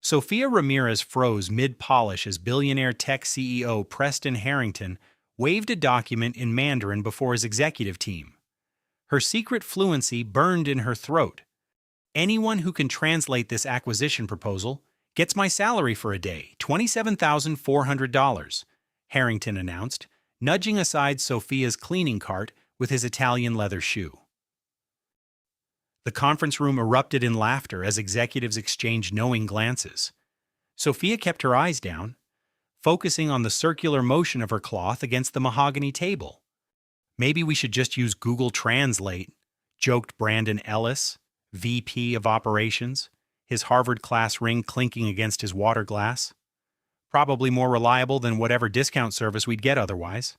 Sofia Ramirez froze mid-polish as billionaire tech CEO Preston Harrington waved a document in Mandarin before his executive team. Her secret fluency burned in her throat. "Anyone who can translate this acquisition proposal gets my salary for a day, $27,400, Harrington announced, nudging aside Sofia's cleaning cart with his Italian leather shoe. The conference room erupted in laughter as executives exchanged knowing glances. Sofia kept her eyes down, focusing on the circular motion of her cloth against the mahogany table. "Maybe we should just use Google Translate," joked Brandon Ellis, VP of Operations, his Harvard class ring clinking against his water glass. "Probably more reliable than whatever discount service we'd get otherwise."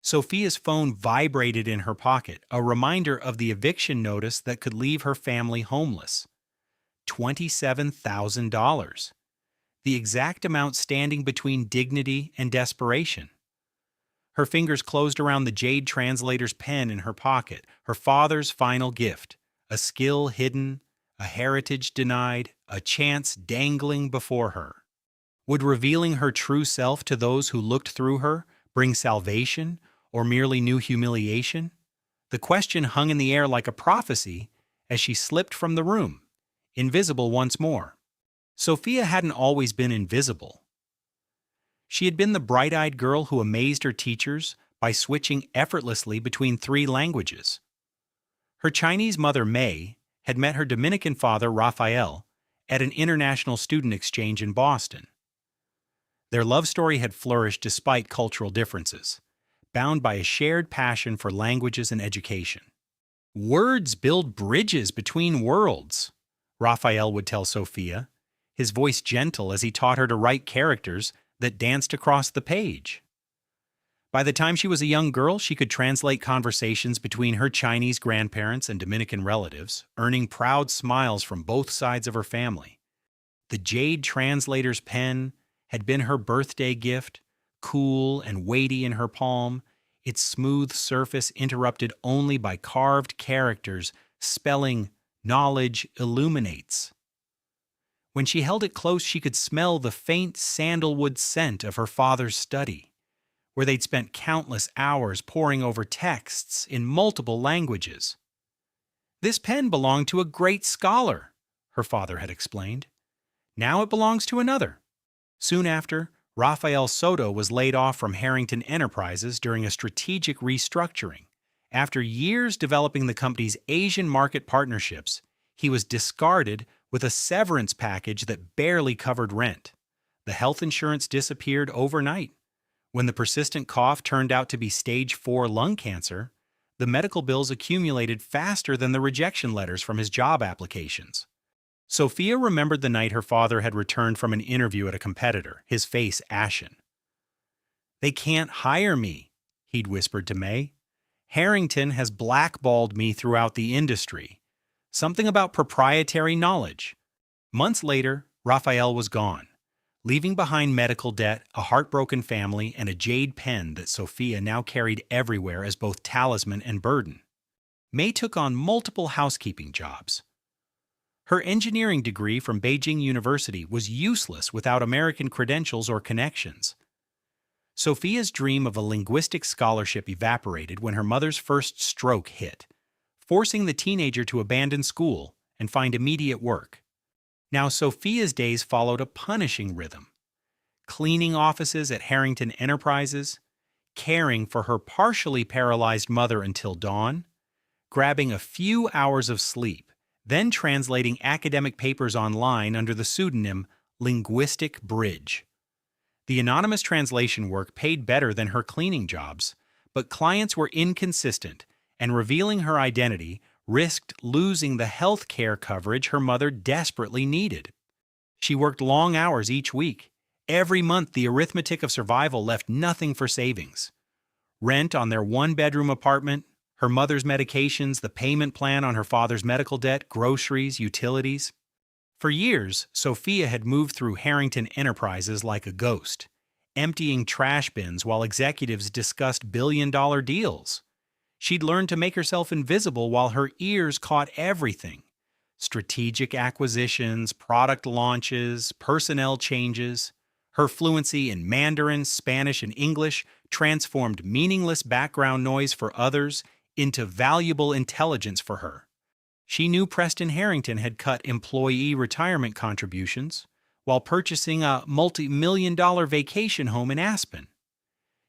Sofia's phone vibrated in her pocket, a reminder of the eviction notice that could leave her family homeless. $27,000. The exact amount standing between dignity and desperation. Her fingers closed around the jade translator's pen in her pocket, her father's final gift, a skill hidden, a heritage denied, a chance dangling before her. Would revealing her true self to those who looked through her bring salvation or merely new humiliation? The question hung in the air like a prophecy as she slipped from the room, invisible once more. Sofia hadn't always been invisible. She had been the bright-eyed girl who amazed her teachers by switching effortlessly between 3 languages. Her Chinese mother, May, had met her Dominican father, Raphael, at an international student exchange in Boston. Their love story had flourished despite cultural differences, bound by a shared passion for languages and education. "Words build bridges between worlds," Raphael would tell Sofia, his voice gentle as he taught her to write characters that danced across the page. By the time she was a young girl, she could translate conversations between her Chinese grandparents and Dominican relatives, earning proud smiles from both sides of her family. The jade translator's pen had been her birthday gift, cool and weighty in her palm, its smooth surface interrupted only by carved characters spelling "knowledge illuminates." When she held it close, she could smell the faint sandalwood scent of her father's study, where they'd spent countless hours poring over texts in multiple languages. "This pen belonged to a great scholar," her father had explained. "Now it belongs to another." Soon after, Rafael Soto was laid off from Harrington Enterprises during a strategic restructuring. After years developing the company's Asian market partnerships, he was discarded with a severance package that barely covered rent. The health insurance disappeared overnight. When the persistent cough turned out to be stage 4 lung cancer, the medical bills accumulated faster than the rejection letters from his job applications. Sofia remembered the night her father had returned from an interview at a competitor, his face ashen. "They can't hire me," he'd whispered to May. "Harrington has blackballed me throughout the industry. Something about proprietary knowledge." Months later, Raphael was gone, leaving behind medical debt, a heartbroken family, and a jade pen that Sofia now carried everywhere as both talisman and burden. May took on multiple housekeeping jobs. Her engineering degree from Beijing University was useless without American credentials or connections. Sofia's dream of a linguistic scholarship evaporated when her mother's first stroke hit, forcing the teenager to abandon school and find immediate work. Now Sofia's days followed a punishing rhythm: cleaning offices at Harrington Enterprises, caring for her partially paralyzed mother until dawn, grabbing a few hours of sleep, then translating academic papers online under the pseudonym Linguistic Bridge. The anonymous translation work paid better than her cleaning jobs, but clients were inconsistent, and revealing her identity risked losing the health care coverage her mother desperately needed. She worked long hours each week. Every month, the arithmetic of survival left nothing for savings. Rent on their 1-bedroom apartment, her mother's medications, the payment plan on her father's medical debt, groceries, utilities. For years, Sofia had moved through Harrington Enterprises like a ghost, emptying trash bins while executives discussed billion-dollar deals. She'd learned to make herself invisible while her ears caught everything: Strategic acquisitions, product launches, personnel changes. Her fluency in Mandarin, Spanish, and English transformed meaningless background noise for others into valuable intelligence for her. She knew Preston Harrington had cut employee retirement contributions while purchasing a multi-million-dollar vacation home in Aspen.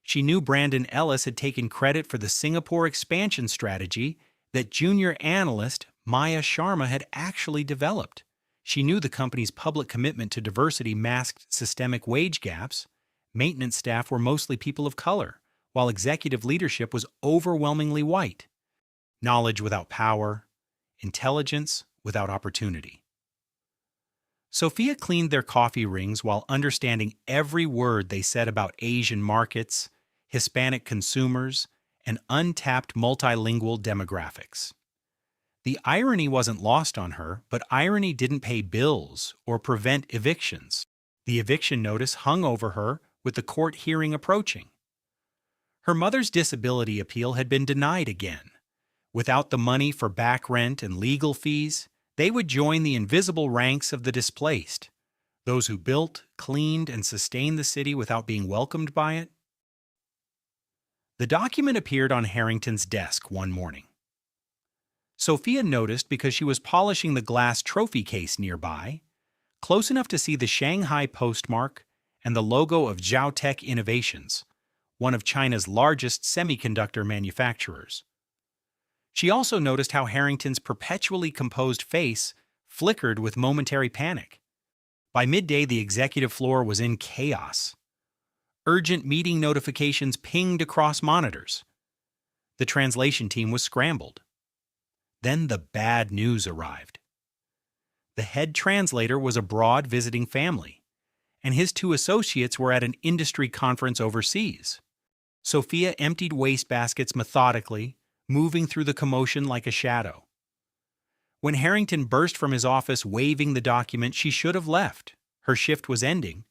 She knew Brandon Ellis had taken credit for the Singapore expansion strategy that junior analyst Maya Sharma had actually developed. She knew the company's public commitment to diversity masked systemic wage gaps. Maintenance staff were mostly people of color, while executive leadership was overwhelmingly white. Knowledge without power, intelligence without opportunity. Sofia cleaned their coffee rings while understanding every word they said about Asian markets, Hispanic consumers, and untapped multilingual demographics. The irony wasn't lost on her, but irony didn't pay bills or prevent evictions. The eviction notice hung over her with the court hearing approaching. Her mother's disability appeal had been denied again. Without the money for back rent and legal fees, they would join the invisible ranks of the displaced, those who built, cleaned, and sustained the city without being welcomed by it. The document appeared on Harrington's desk one morning. Sofia noticed because she was polishing the glass trophy case nearby, close enough to see the Shanghai postmark and the logo of Zhaotech Innovations, one of China's largest semiconductor manufacturers. She also noticed how Harrington's perpetually composed face flickered with momentary panic. By midday, the executive floor was in chaos. Urgent meeting notifications pinged across monitors. The translation team was scrambled. Then the bad news arrived. The head translator was abroad visiting family, and his two associates were at an industry conference overseas. Sofia emptied wastebaskets methodically, moving through the commotion like a shadow. When Harrington burst from his office waving the document, she should have left. Her shift was ending.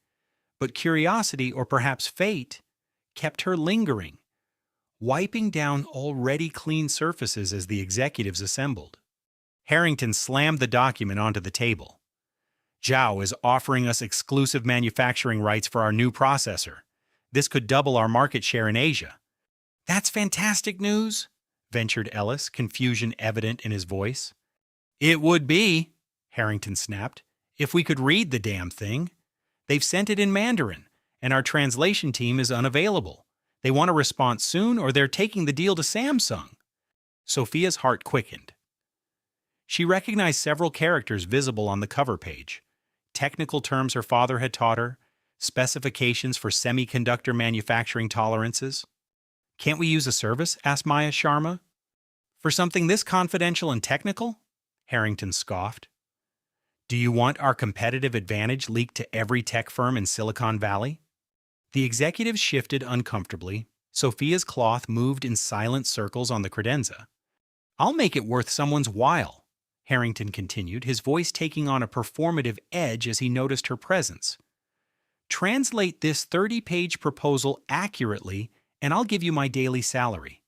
But curiosity, or perhaps fate, kept her lingering, wiping down already clean surfaces as the executives assembled. Harrington slammed the document onto the table. "Zhao is offering us exclusive manufacturing rights for our new processor. This could double our market share in Asia." "That's fantastic news," ventured Ellis, confusion evident in his voice. "It would be," Harrington snapped, "if we could read the damn thing. They've sent it in Mandarin, and our translation team is unavailable. They want a response soon, or they're taking the deal to Samsung." Sofia's heart quickened. She recognized several characters visible on the cover page. Technical terms her father had taught her, specifications for semiconductor manufacturing tolerances. "Can't we use a service?" asked Maya Sharma. "For something this confidential and technical?" Harrington scoffed. "Do you want our competitive advantage leaked to every tech firm in Silicon Valley?" The executives shifted uncomfortably. Sofia's cloth moved in silent circles on the credenza. "I'll make it worth someone's while," Harrington continued, his voice taking on a performative edge as he noticed her presence. "Translate this 30-page proposal accurately, and I'll give you my daily salary."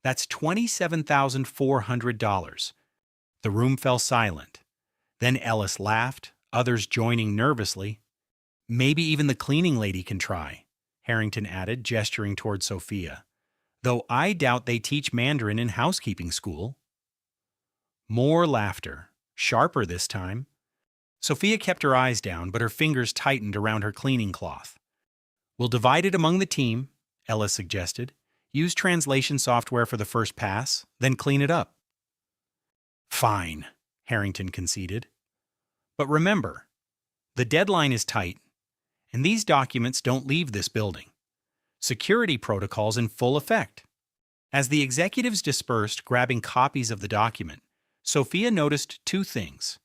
"That's $27,400. The room fell silent. Then Ellis laughed, others joining nervously. "Maybe even the cleaning lady can try," Harrington added, gesturing toward Sofia. "Though I doubt they teach Mandarin in housekeeping school." More laughter, sharper this time. Sofia kept her eyes down, but her fingers tightened around her cleaning cloth. "We'll divide it among the team," Ellis suggested. "Use translation software for the first pass, then clean it up." "Fine," Harrington conceded. "But remember, the deadline is tight, and these documents don't leave this building. Security protocols in full effect." As the executives dispersed, grabbing copies of the document, Sofia noticed two things.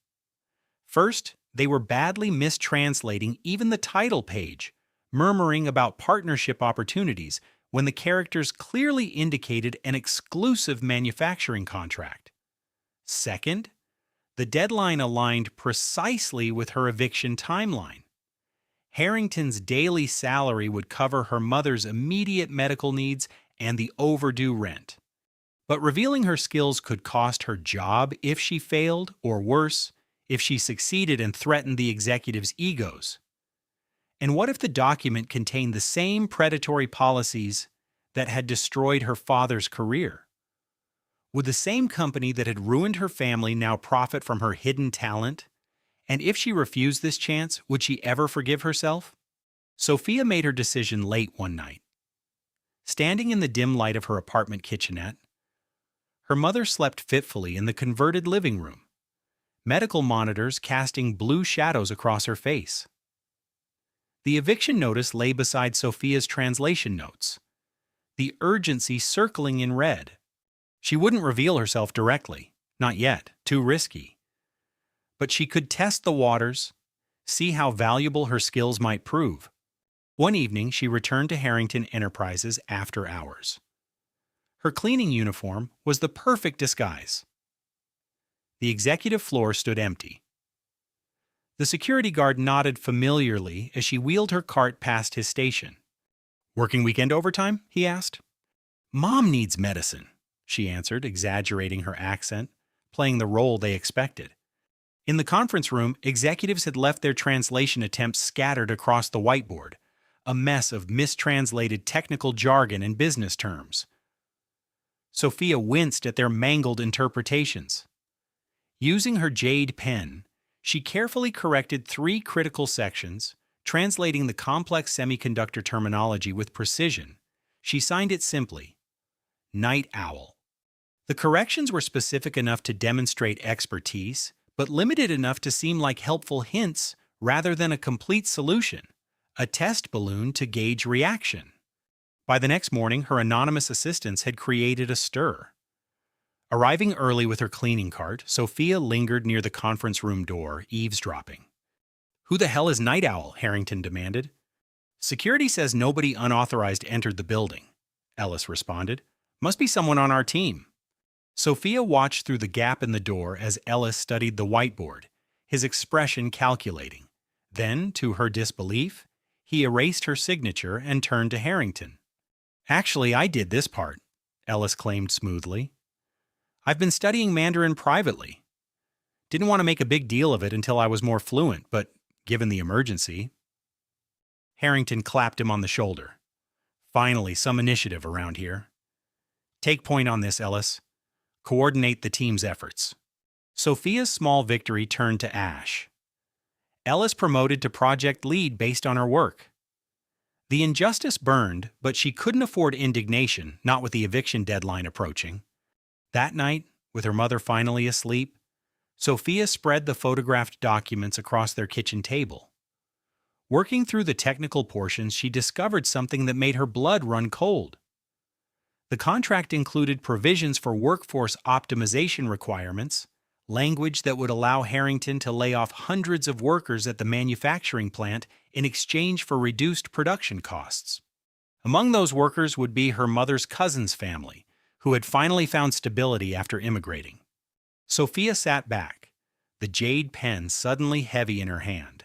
First, they were badly mistranslating even the title page, murmuring about partnership opportunities when the characters clearly indicated an exclusive manufacturing contract. Second, the deadline aligned precisely with her eviction timeline. Harrington's daily salary would cover her mother's immediate medical needs and the overdue rent. But revealing her skills could cost her job if she failed, or worse, if she succeeded and threatened the executives' egos. And what if the document contained the same predatory policies that had destroyed her father's career? Would the same company that had ruined her family now profit from her hidden talent? And if she refused this chance, would she ever forgive herself? Sofia made her decision late one night. Standing in the dim light of her apartment kitchenette, her mother slept fitfully in the converted living room, medical monitors casting blue shadows across her face. The eviction notice lay beside Sofia's translation notes, the urgency circling in red. She wouldn't reveal herself directly, not yet, too risky. But she could test the waters, see how valuable her skills might prove. One evening, she returned to Harrington Enterprises after hours. Her cleaning uniform was the perfect disguise. The executive floor stood empty. The security guard nodded familiarly as she wheeled her cart past his station. "Working weekend overtime?" he asked. "Mom needs medicine," she answered, exaggerating her accent, playing the role they expected. In the conference room, executives had left their translation attempts scattered across the whiteboard, a mess of mistranslated technical jargon and business terms. Sofia winced at their mangled interpretations. Using her jade pen, she carefully corrected 3 critical sections, translating the complex semiconductor terminology with precision. She signed it simply, Night Owl. The corrections were specific enough to demonstrate expertise, but limited enough to seem like helpful hints rather than a complete solution, a test balloon to gauge reaction. By the next morning, her anonymous assistants had created a stir. Arriving early with her cleaning cart, Sofia lingered near the conference room door, eavesdropping. "Who the hell is Night Owl?" Harrington demanded. "Security says nobody unauthorized entered the building," Ellis responded. "Must be someone on our team." Sofia watched through the gap in the door as Ellis studied the whiteboard, his expression calculating. Then, to her disbelief, he erased her signature and turned to Harrington. "Actually, I did this part," Ellis claimed smoothly. "I've been studying Mandarin privately. Didn't want to make a big deal of it until I was more fluent, but given the emergency." Harrington clapped him on the shoulder. "Finally, some initiative around here. Take point on this, Ellis. Coordinate the team's efforts." Sofia's small victory turned to ash. Ellis promoted to project lead based on her work. The injustice burned, but she couldn't afford indignation, not with the eviction deadline approaching. That night, with her mother finally asleep, Sofia spread the photographed documents across their kitchen table. Working through the technical portions, she discovered something that made her blood run cold. The contract included provisions for workforce optimization requirements, language that would allow Harrington to lay off hundreds of workers at the manufacturing plant in exchange for reduced production costs. Among those workers would be her mother's cousin's family, who had finally found stability after immigrating. Sofia sat back, the jade pen suddenly heavy in her hand.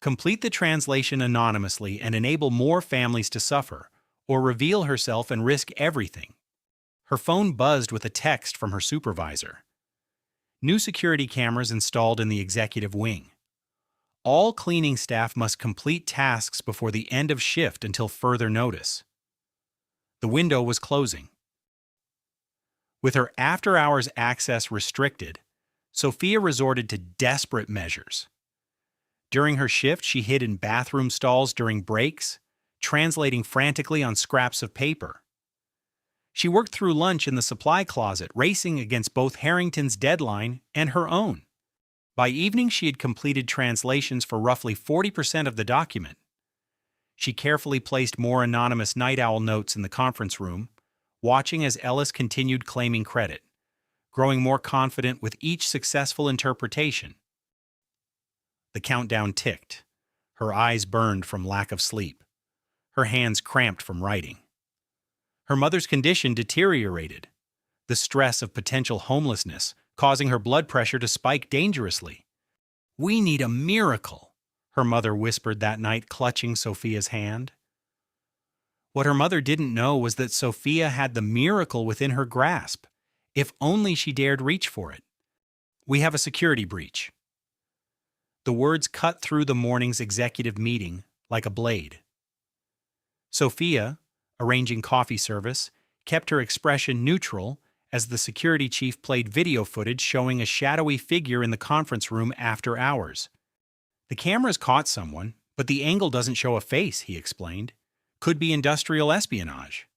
Complete the translation anonymously and enable more families to suffer, or reveal herself and risk everything. Her phone buzzed with a text from her supervisor. New security cameras installed in the executive wing. All cleaning staff must complete tasks before the end of shift until further notice. The window was closing. With her after-hours access restricted, Sofia resorted to desperate measures. During her shift, she hid in bathroom stalls during breaks, translating frantically on scraps of paper. She worked through lunch in the supply closet, racing against both Harrington's deadline and her own. By evening, she had completed translations for roughly 40% of the document. She carefully placed more anonymous Night Owl notes in the conference room, watching as Ellis continued claiming credit, growing more confident with each successful interpretation. The countdown ticked. Her eyes burned from lack of sleep. Her hands cramped from writing. Her mother's condition deteriorated, the stress of potential homelessness causing her blood pressure to spike dangerously. "We need a miracle," her mother whispered that night, clutching Sofia's hand. What her mother didn't know was that Sofia had the miracle within her grasp, if only she dared reach for it. "We have a security breach." The words cut through the morning's executive meeting like a blade. Sofia, arranging coffee service, kept her expression neutral as the security chief played video footage showing a shadowy figure in the conference room after hours. "The cameras caught someone, but the angle doesn't show a face," he explained. "Could be industrial espionage."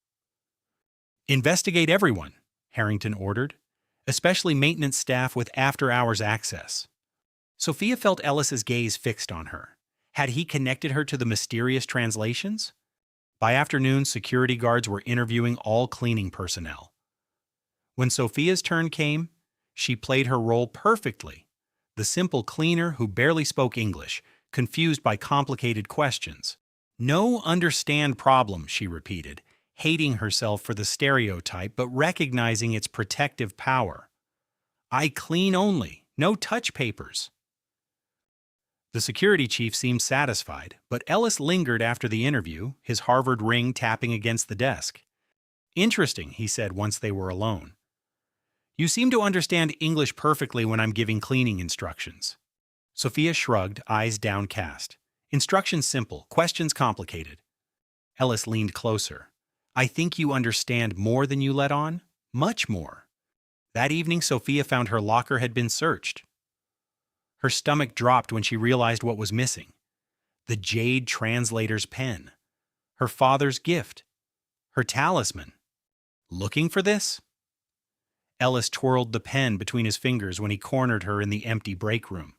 "Investigate everyone," Harrington ordered, "especially maintenance staff with after-hours access." Sofia felt Ellis's gaze fixed on her. Had he connected her to the mysterious translations? By afternoon, security guards were interviewing all cleaning personnel. When Sofia's turn came, she played her role perfectly. The simple cleaner who barely spoke English, confused by complicated questions. "No understand problem," she repeated, hating herself for the stereotype but recognizing its protective power. "I clean only, no touch papers." The security chief seemed satisfied, but Ellis lingered after the interview, his Harvard ring tapping against the desk. "Interesting," he said once they were alone. "You seem to understand English perfectly when I'm giving cleaning instructions." Sofia shrugged, eyes downcast. "Instructions simple, questions complicated." Ellis leaned closer. "I think you understand more than you let on? Much more." That evening, Sofia found her locker had been searched. Her stomach dropped when she realized what was missing. The jade translator's pen. Her father's gift. Her talisman. Looking for this? Ellis twirled the pen between his fingers when he cornered her in the empty break room.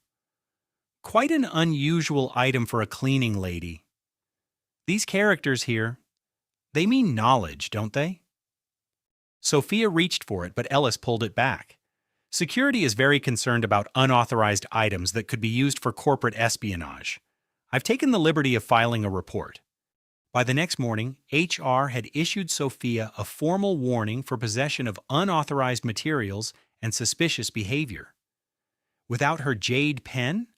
"Quite an unusual item for a cleaning lady. These characters here, they mean knowledge, don't they?" Sofia reached for it, but Ellis pulled it back. "Security is very concerned about unauthorized items that could be used for corporate espionage. I've taken the liberty of filing a report." By the next morning, HR had issued Sofia a formal warning for possession of unauthorized materials and suspicious behavior. Without her jade pen,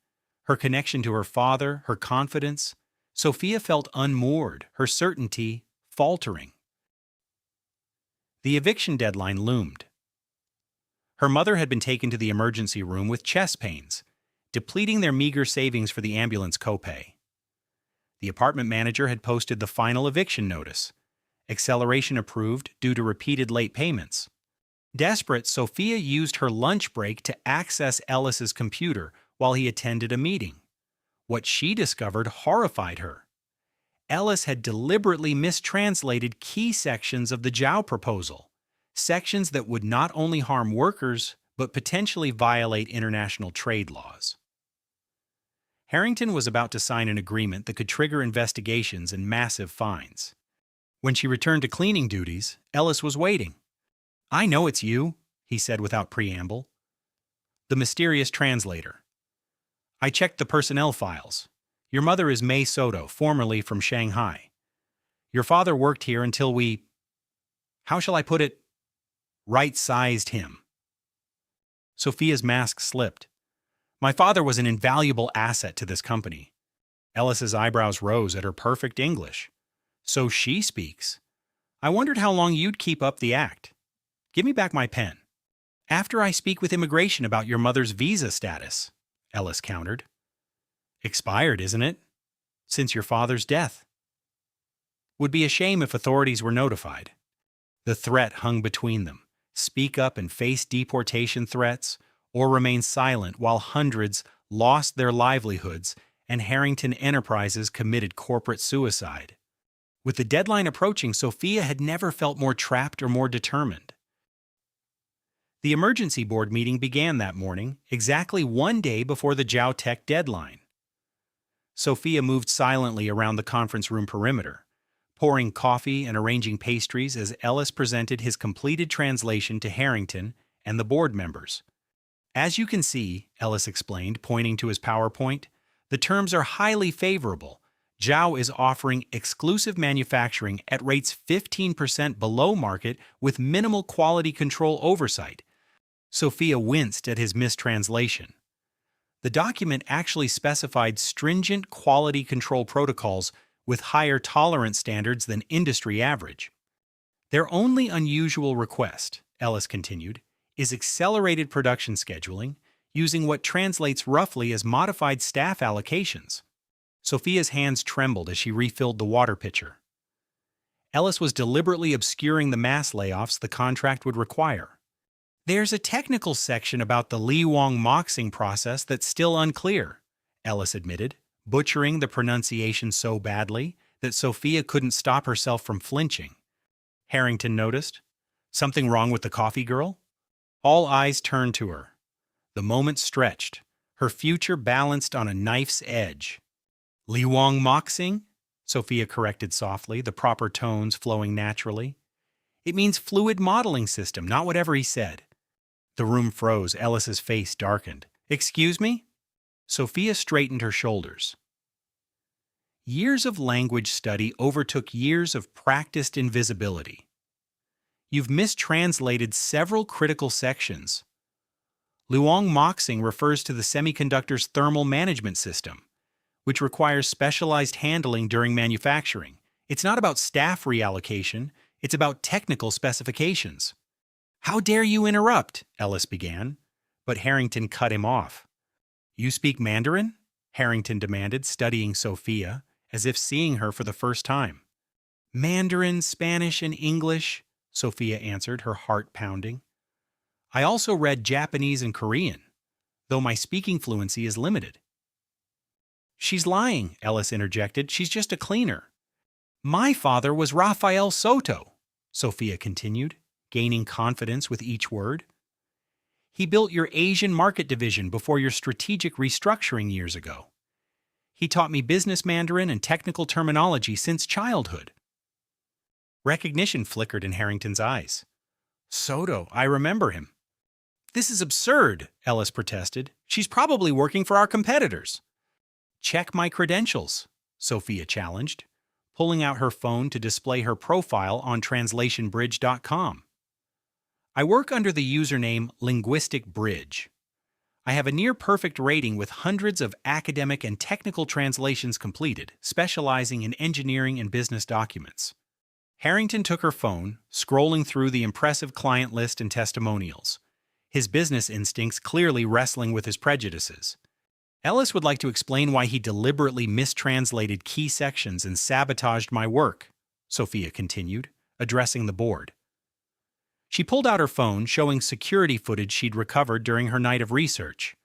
her connection to her father, her confidence, Sofia felt unmoored, her certainty faltering. The eviction deadline loomed. Her mother had been taken to the emergency room with chest pains, depleting their meager savings for the ambulance copay. The apartment manager had posted the final eviction notice, acceleration approved due to repeated late payments. Desperate, Sofia used her lunch break to access Ellis's computer while he attended a meeting. What she discovered horrified her. Ellis had deliberately mistranslated key sections of the Zhao proposal, sections that would not only harm workers, but potentially violate international trade laws. Harrington was about to sign an agreement that could trigger investigations and massive fines. When she returned to cleaning duties, Ellis was waiting. "I know it's you," he said without preamble. "The mysterious translator. I checked the personnel files. Your mother is Mei Soto, formerly from Shanghai. Your father worked here until we, how shall I put it, right-sized him." Sofia's mask slipped. "My father was an invaluable asset to this company." Ellis's eyebrows rose at her perfect English. "So she speaks. I wondered how long you'd keep up the act. Give me back my pen." "After I speak with immigration about your mother's visa status," Ellis countered. "Expired, isn't it? Since your father's death." "Would be a shame if authorities were notified." The threat hung between them. Speak up and face deportation threats, or remain silent while hundreds lost their livelihoods and Harrington Enterprises committed corporate suicide. With the deadline approaching, Sofia had never felt more trapped or more determined. The emergency board meeting began that morning, exactly one day before the Zhao Tech deadline. Sofia moved silently around the conference room perimeter, pouring coffee and arranging pastries as Ellis presented his completed translation to Harrington and the board members. "As you can see," Ellis explained, pointing to his PowerPoint, "the terms are highly favorable. Zhao is offering exclusive manufacturing at rates 15% below market with minimal quality control oversight." Sofia winced at his mistranslation. The document actually specified stringent quality control protocols with higher tolerance standards than industry average. Their only unusual request, Ellis continued, is accelerated production scheduling using what translates roughly as modified staff allocations. Sofia's hands trembled as she refilled the water pitcher. Ellis was deliberately obscuring the mass layoffs the contract would require. There's a technical section about the Li Wang moxing process that's still unclear, Ellis admitted, butchering the pronunciation so badly that Sofia couldn't stop herself from flinching. Harrington noticed. Something wrong with the coffee girl? All eyes turned to her. The moment stretched, her future balanced on a knife's edge. Li Wang moxing? Sofia corrected softly, the proper tones flowing naturally. It means fluid modeling system, not whatever he said. The room froze. Ellis's face darkened. Excuse me? Sofia straightened her shoulders. Years of language study overtook years of practiced invisibility. You've mistranslated several critical sections. Luong moxing refers to the semiconductor's thermal management system, which requires specialized handling during manufacturing. It's not about staff reallocation, it's about technical specifications. How dare you interrupt? Ellis began, but Harrington cut him off. You speak Mandarin? Harrington demanded, studying Sofia, as if seeing her for the first time. Mandarin, Spanish, and English, Sofia answered, her heart pounding. I also read Japanese and Korean, though my speaking fluency is limited. She's lying, Ellis interjected. She's just a cleaner. My father was Rafael Soto, Sofia continued, gaining confidence with each word. He built your Asian market division before your strategic restructuring years ago. He taught me business Mandarin and technical terminology since childhood. Recognition flickered in Harrington's eyes. Soto, I remember him. This is absurd, Ellis protested. She's probably working for our competitors. Check my credentials, Sofia challenged, pulling out her phone to display her profile on translationbridge.com. I work under the username Linguistic Bridge. I have a near-perfect rating with hundreds of academic and technical translations completed, specializing in engineering and business documents. Harrington took her phone, scrolling through the impressive client list and testimonials, his business instincts clearly wrestling with his prejudices. Ellis would like to explain why he deliberately mistranslated key sections and sabotaged my work, Sofia continued, addressing the board. She pulled out her phone, showing security footage she'd recovered during her night of research.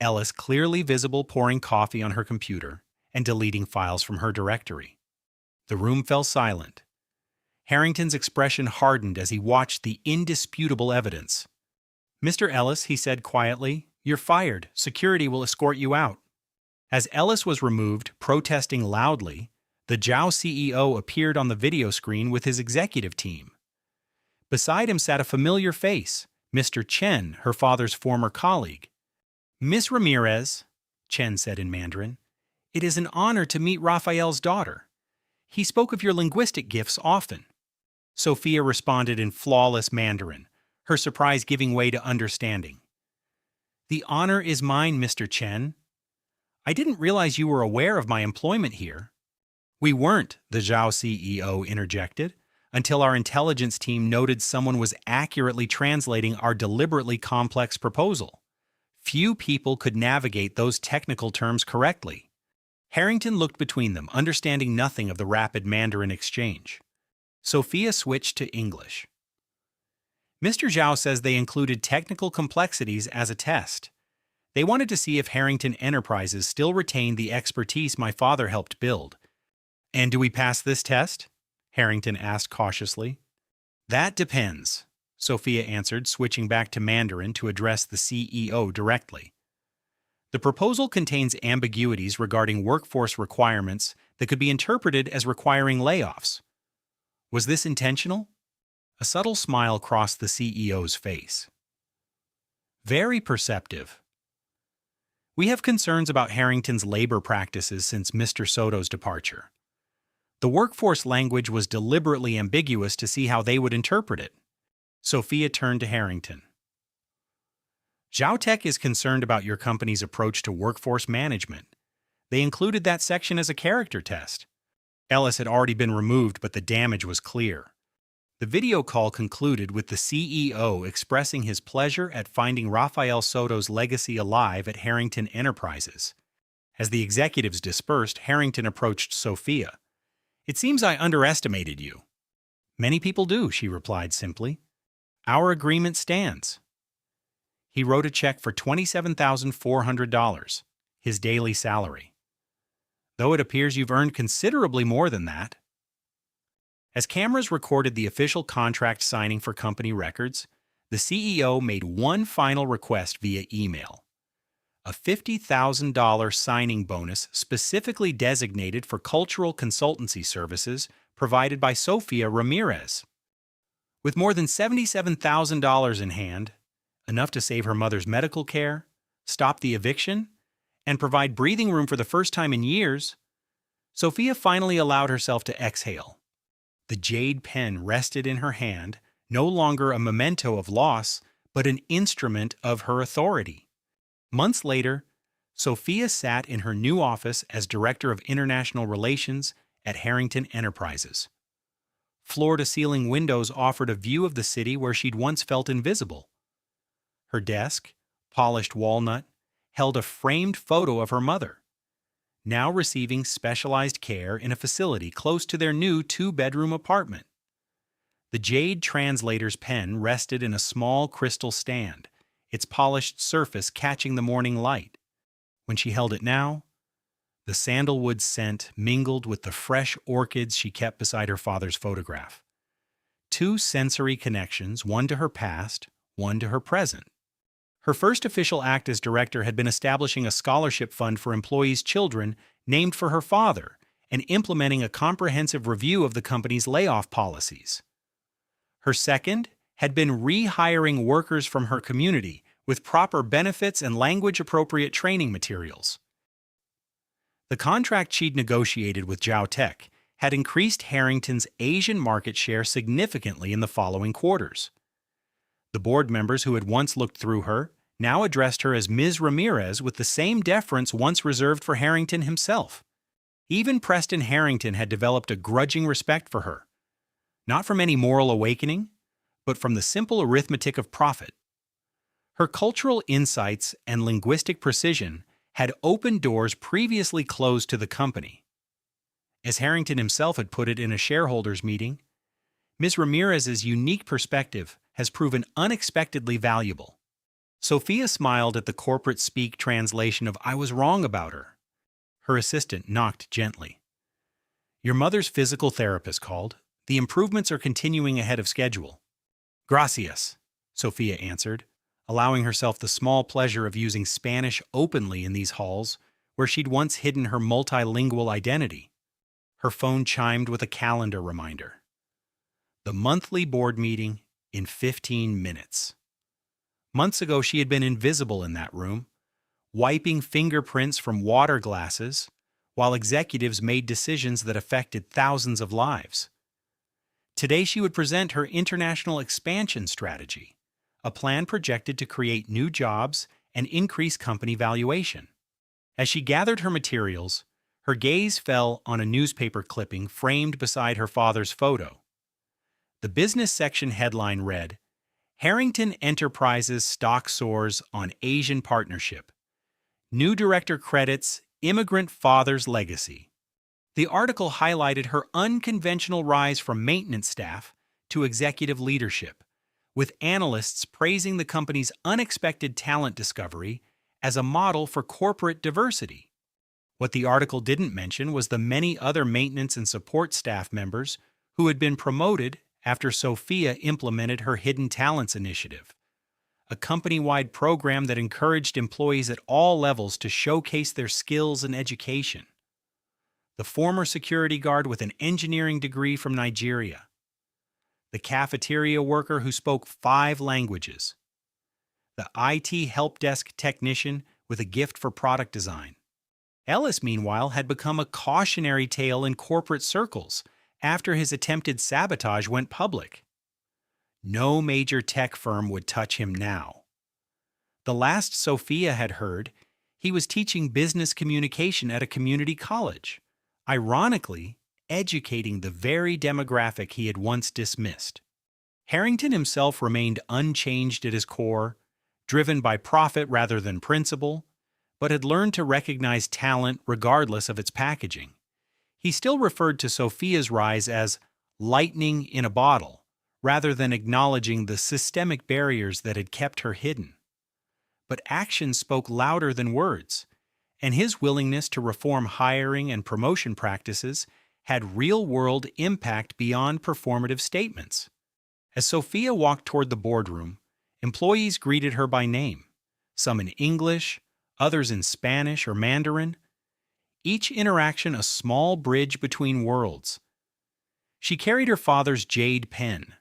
Ellis clearly visible pouring coffee on her computer and deleting files from her directory. The room fell silent. Harrington's expression hardened as he watched the indisputable evidence. Mr. Ellis, he said quietly, you're fired. Security will escort you out. As Ellis was removed, protesting loudly, the Zhao CEO appeared on the video screen with his executive team. Beside him sat a familiar face, Mr. Chen, her father's former colleague. Miss Ramirez, Chen said in Mandarin, it is an honor to meet Raphael's daughter. He spoke of your linguistic gifts often. Sofia responded in flawless Mandarin, her surprise giving way to understanding. The honor is mine, Mr. Chen. I didn't realize you were aware of my employment here. We weren't, the Zhao CEO interjected, until our intelligence team noted someone was accurately translating our deliberately complex proposal. Few people could navigate those technical terms correctly. Harrington looked between them, understanding nothing of the rapid Mandarin exchange. Sofia switched to English. Mr. Zhao says they included technical complexities as a test. They wanted to see if Harrington Enterprises still retained the expertise my father helped build. And do we pass this test? Harrington asked cautiously. That depends, Sofia answered, switching back to Mandarin to address the CEO directly. The proposal contains ambiguities regarding workforce requirements that could be interpreted as requiring layoffs. Was this intentional? A subtle smile crossed the CEO's face. Very perceptive. We have concerns about Harrington's labor practices since Mr. Soto's departure. The workforce language was deliberately ambiguous to see how they would interpret it. Sofia turned to Harrington. Zhaotech is concerned about your company's approach to workforce management. They included that section as a character test. Ellis had already been removed, but the damage was clear. The video call concluded with the CEO expressing his pleasure at finding Rafael Soto's legacy alive at Harrington Enterprises. As the executives dispersed, Harrington approached Sofia. "It seems I underestimated you." "Many people do," she replied simply. "Our agreement stands." He wrote a check for $27,400, his daily salary. "Though it appears you've earned considerably more than that." As cameras recorded the official contract signing for company records, the CEO made one final request via email: a $50,000 signing bonus specifically designated for cultural consultancy services provided by Sofia Ramirez. With more than $77,000 in hand, enough to save her mother's medical care, stop the eviction, and provide breathing room for the first time in years, Sofia finally allowed herself to exhale. The jade pen rested in her hand, no longer a memento of loss, but an instrument of her authority. Months later, Sofia sat in her new office as Director of International Relations at Harrington Enterprises. Floor-to-ceiling windows offered a view of the city where she'd once felt invisible. Her desk, polished walnut, held a framed photo of her mother, now receiving specialized care in a facility close to their new two-bedroom apartment. The jade translator's pen rested in a small crystal stand, its polished surface catching the morning light. When she held it now, the sandalwood scent mingled with the fresh orchids she kept beside her father's photograph. Two sensory connections, one to her past, one to her present. Her first official act as director had been establishing a scholarship fund for employees' children named for her father and implementing a comprehensive review of the company's layoff policies. Her second had been rehiring workers from her community with proper benefits and language-appropriate training materials. The contract she'd negotiated with Jiao Tech had increased Harrington's Asian market share significantly in the following quarters. The board members who had once looked through her now addressed her as Ms. Ramirez with the same deference once reserved for Harrington himself. Even Preston Harrington had developed a grudging respect for her, not from any moral awakening, but from the simple arithmetic of profit. Her cultural insights and linguistic precision had opened doors previously closed to the company. As Harrington himself had put it in a shareholders' meeting, Ms. Ramirez's unique perspective has proven unexpectedly valuable. Sofia smiled at the corporate speak translation of "I was wrong about her." Her assistant knocked gently. "Your mother's physical therapist called. The improvements are continuing ahead of schedule." "Gracias," Sofia answered, allowing herself the small pleasure of using Spanish openly in these halls where she'd once hidden her multilingual identity. Her phone chimed with a calendar reminder. The monthly board meeting in 15 minutes. Months ago, she had been invisible in that room, wiping fingerprints from water glasses while executives made decisions that affected thousands of lives. Today, she would present her international expansion strategy, a plan projected to create new jobs and increase company valuation. As she gathered her materials, her gaze fell on a newspaper clipping framed beside her father's photo. The business section headline read, "Harrington Enterprises stock soars on Asian partnership. New director credits immigrant father's legacy." The article highlighted her unconventional rise from maintenance staff to executive leadership, with analysts praising the company's unexpected talent discovery as a model for corporate diversity. What the article didn't mention was the many other maintenance and support staff members who had been promoted after Sofia implemented her Hidden Talents Initiative, a company-wide program that encouraged employees at all levels to showcase their skills and education. The former security guard with an engineering degree from Nigeria, the cafeteria worker who spoke 5 languages, the IT help desk technician with a gift for product design. Ellis, meanwhile, had become a cautionary tale in corporate circles after his attempted sabotage went public. No major tech firm would touch him now. The last Sofia had heard, he was teaching business communication at a community college, ironically educating the very demographic he had once dismissed. Harrington himself remained unchanged at his core, driven by profit rather than principle, but had learned to recognize talent regardless of its packaging. He still referred to Sofia's rise as lightning in a bottle, rather than acknowledging the systemic barriers that had kept her hidden. But actions spoke louder than words, and his willingness to reform hiring and promotion practices had real-world impact beyond performative statements. As Sofia walked toward the boardroom, employees greeted her by name, some in English, others in Spanish or Mandarin, each interaction a small bridge between worlds. She carried her father's jade pen,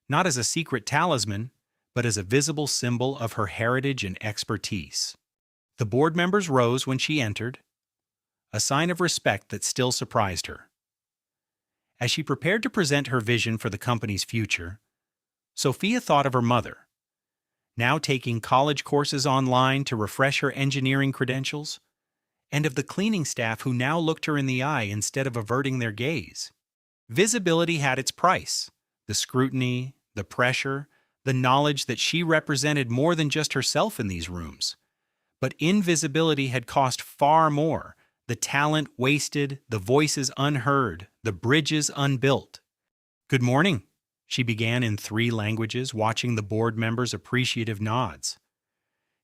not as a secret talisman, but as a visible symbol of her heritage and expertise. The board members rose when she entered, a sign of respect that still surprised her. As she prepared to present her vision for the company's future, Sofia thought of her mother, now taking college courses online to refresh her engineering credentials, and of the cleaning staff who now looked her in the eye instead of averting their gaze. Visibility had its price: the scrutiny, the pressure, the knowledge that she represented more than just herself in these rooms. But invisibility had cost far more: the talent wasted, the voices unheard, the bridges unbuilt. "Good morning," she began in 3 languages, watching the board members' appreciative nods.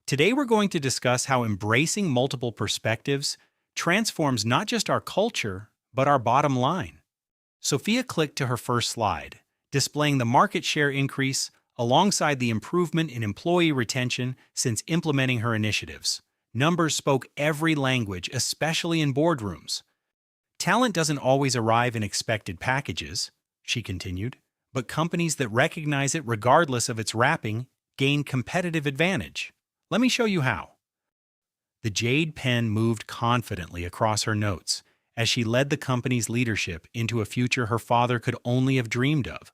"Today we're going to discuss how embracing multiple perspectives transforms not just our culture, but our bottom line." Sofia clicked to her first slide, displaying the market share increase alongside the improvement in employee retention since implementing her initiatives. Numbers spoke every language, especially in boardrooms. "Talent doesn't always arrive in expected packages," she continued, "but companies that recognize it regardless of its wrapping gain competitive advantage. Let me show you how." The jade pen moved confidently across her notes as she led the company's leadership into a future her father could only have dreamed of.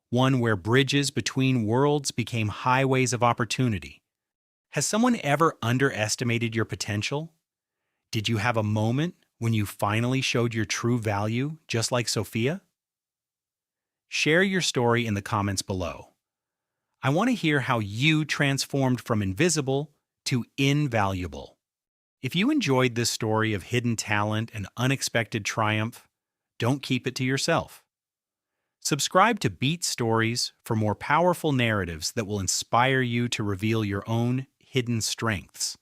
One where bridges between worlds became highways of opportunity. Has someone ever underestimated your potential? Did you have a moment when you finally showed your true value, just like Sofia? Share your story in the comments below. I want to hear how you transformed from invisible to invaluable. If you enjoyed this story of hidden talent and unexpected triumph, don't keep it to yourself. Subscribe to Beat Stories for more powerful narratives that will inspire you to reveal your own hidden strengths.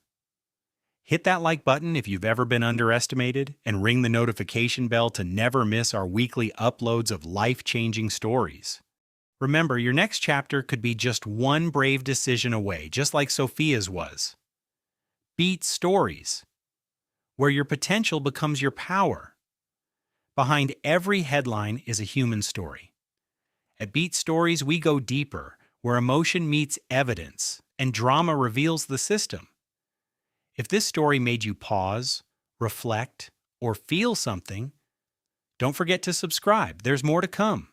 Hit that like button if you've ever been underestimated, and ring the notification bell to never miss our weekly uploads of life-changing stories. Remember, your next chapter could be just one brave decision away, just like Sofia's was. Beat Stories, where your potential becomes your power. Behind every headline is a human story. At Beat Stories, we go deeper, where emotion meets evidence and drama reveals the system. If this story made you pause, reflect, or feel something, don't forget to subscribe. There's more to come.